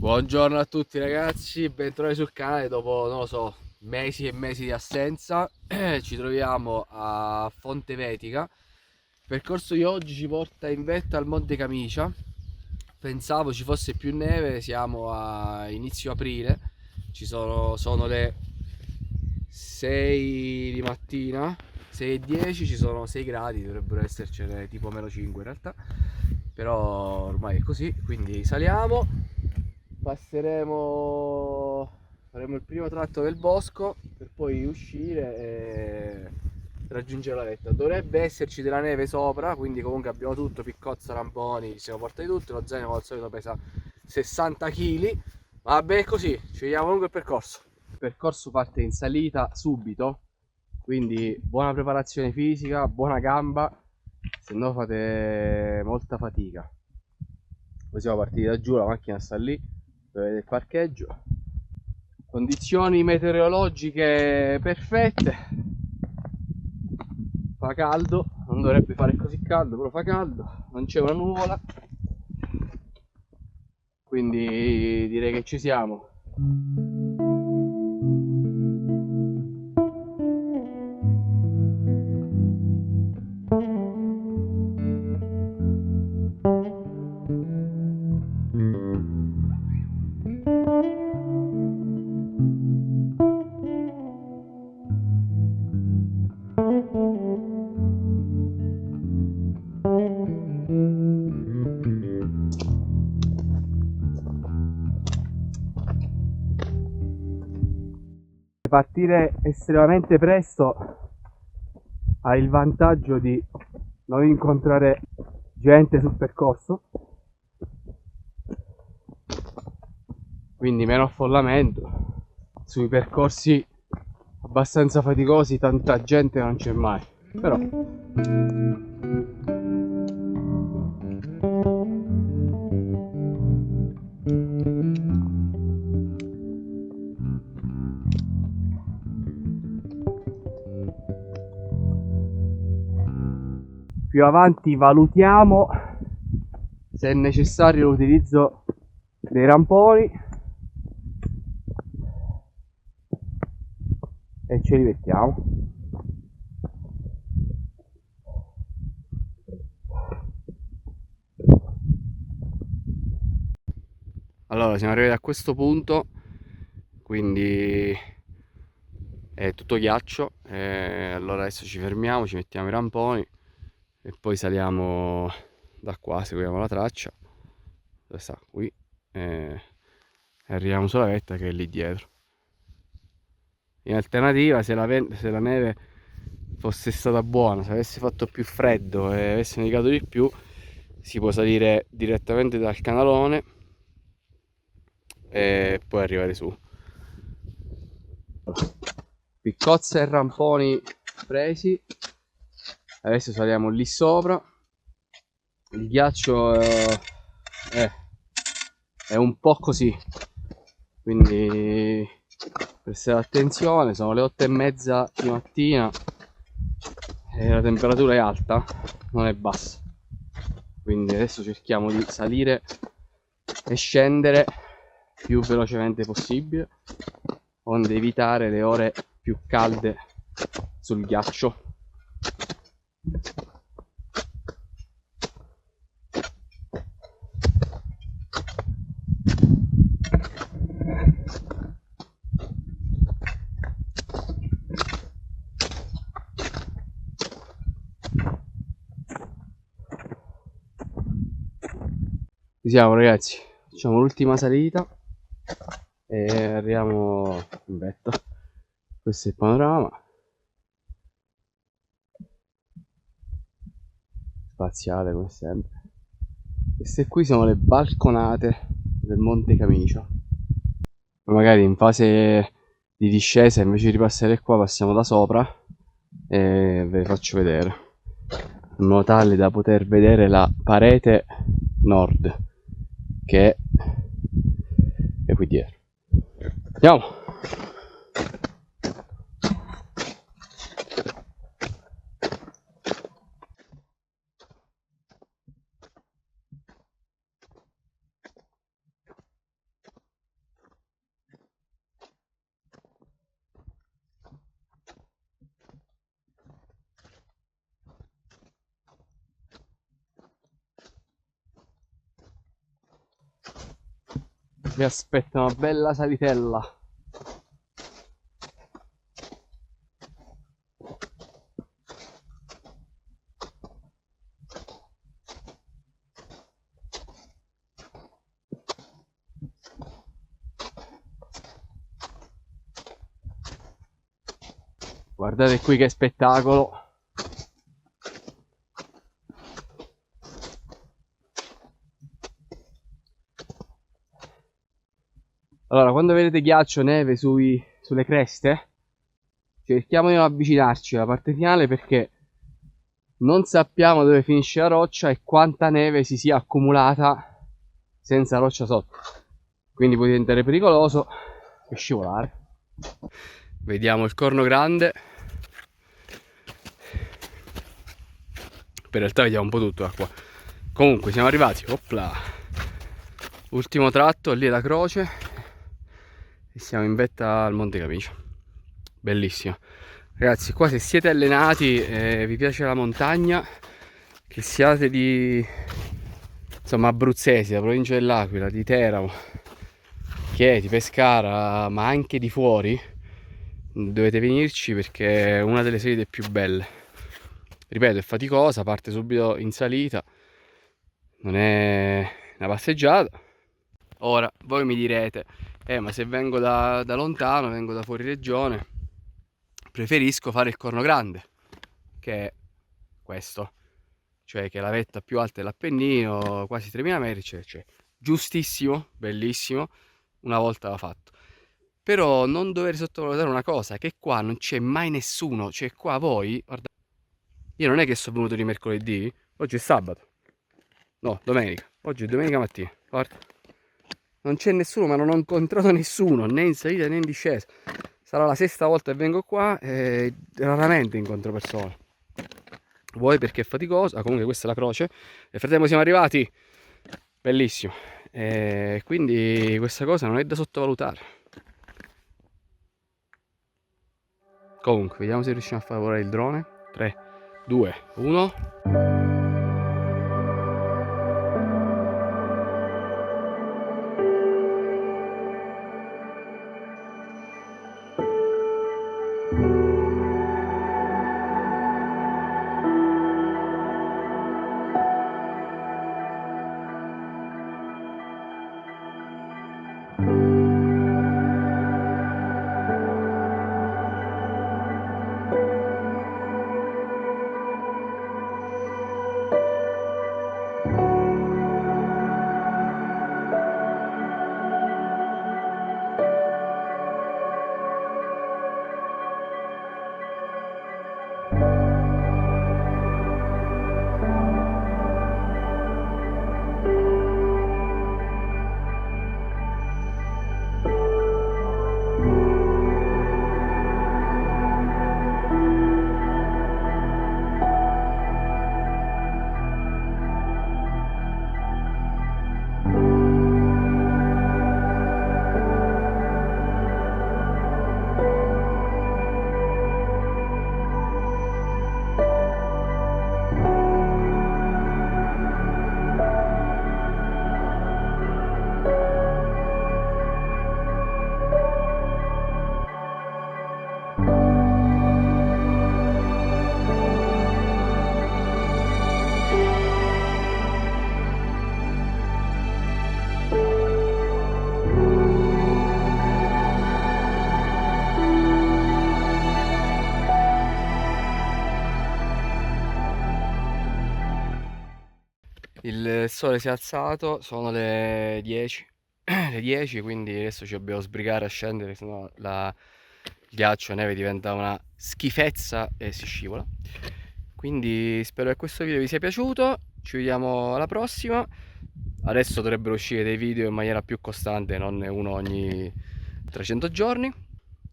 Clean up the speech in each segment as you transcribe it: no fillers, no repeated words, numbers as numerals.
Buongiorno a tutti ragazzi, bentrovati sul canale dopo, non lo so, mesi e mesi di assenza. Ci troviamo a Fonte Vetica. Il percorso di oggi ci porta in vetta al Monte Camicia. Pensavo ci fosse più neve, siamo a inizio aprile, sono le 6 di mattina, 6:10, ci sono 6 gradi, dovrebbero essercene tipo meno 5 in realtà, però ormai è così, quindi saliamo, faremo il primo tratto del bosco per poi uscire e raggiungere la vetta. Dovrebbe esserci della neve sopra, quindi comunque abbiamo tutto, piccozza, ramponi, ci siamo portati tutto, lo zaino al solito pesa 60 kg, vabbè è così, ci vediamo lungo il percorso. Il percorso parte in salita subito, quindi buona preparazione fisica, buona gamba, se no fate molta fatica. Poi siamo partiti da giù, la macchina sta lì, dove vedete il parcheggio. Condizioni meteorologiche perfette, fa caldo, non dovrebbe fare così caldo, però fa caldo, non c'è una nuvola, quindi direi che ci siamo. Partire estremamente presto ha il vantaggio di non incontrare gente sul percorso, quindi meno affollamento. Sui percorsi abbastanza faticosi tanta gente non c'è mai, però più avanti valutiamo se è necessario l'utilizzo dei ramponi e ce li mettiamo. Allora siamo arrivati a questo punto, quindi è tutto ghiaccio, allora adesso ci fermiamo, ci mettiamo i ramponi e poi saliamo da qua, seguiamo la traccia, dove sta? Qui, e arriviamo sulla vetta che è lì dietro. In alternativa, se la neve fosse stata buona, se avesse fatto più freddo e avesse nevicato di più, si può salire direttamente dal canalone e poi arrivare su. Piccozza e ramponi presi, adesso saliamo lì sopra. Il ghiaccio è un po' così, quindi prestate attenzione. Sono le 8:30 di mattina e la temperatura è alta, non è bassa, quindi adesso cerchiamo di salire e scendere più velocemente possibile, onde evitare le ore più calde sul ghiaccio. Ci siamo ragazzi, facciamo l'ultima salita e arriviamo in vetta. Questo è il panorama spaziale come sempre. Queste qui sono le balconate del Monte Camicia. Magari in fase di discesa, invece di passare qua, passiamo da sopra e ve le faccio vedere, in modo tale da poter vedere la parete nord che è qui dietro. Andiamo! Vi aspetta una bella salitella. Guardate qui che spettacolo. Allora, quando vedete ghiaccio, neve sulle creste, cerchiamo di non avvicinarci alla parte finale perché non sappiamo dove finisce la roccia e quanta neve si sia accumulata senza roccia sotto. Quindi può diventare pericoloso e scivolare. Vediamo il corno grande. In realtà vediamo un po' tutto da qua. Comunque siamo arrivati. Opla. Ultimo tratto, lì è la croce. E siamo in vetta al Monte Camicia. Bellissimo. Ragazzi, qua se siete allenati e vi piace la montagna, che siate di insomma abruzzesi, la provincia dell'Aquila, di Teramo, Chieti, Pescara, ma anche di fuori, dovete venirci perché è una delle salite più belle. Ripeto, è faticosa, parte subito in salita, non è una passeggiata. Ora, voi mi direte, ma se vengo da lontano, vengo da fuori regione, preferisco fare il Corno Grande, che è questo, cioè che è la vetta più alta dell'Appennino, quasi 3000 metri, cioè, giustissimo, bellissimo, una volta l'ha fatto. Però non dover sottovalutare una cosa, che qua non c'è mai nessuno, cioè qua voi, guardate, io non è che sono venuto di mercoledì, oggi è sabato, no, domenica, oggi è domenica mattina, guarda, non c'è nessuno, ma non ho incontrato nessuno, né in salita né in discesa. Sarà la sesta volta che vengo qua e raramente incontro persone. Vuoi perché è faticosa, comunque questa è la croce. Nel frattempo siamo arrivati, bellissimo. E quindi questa cosa non è da sottovalutare. Comunque, vediamo se riusciamo a far lavorare il drone. 3, 2, 1. Il sole si è alzato, sono le 10, le 10, quindi adesso ci dobbiamo sbrigare a scendere, sennò il ghiaccio, neve diventa una schifezza e si scivola. Quindi spero che questo video vi sia piaciuto, ci vediamo alla prossima. Adesso dovrebbero uscire dei video in maniera più costante, non uno ogni 300 giorni.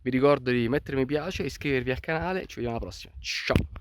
Vi ricordo di mettere mi piace, iscrivervi al canale, ci vediamo alla prossima. Ciao!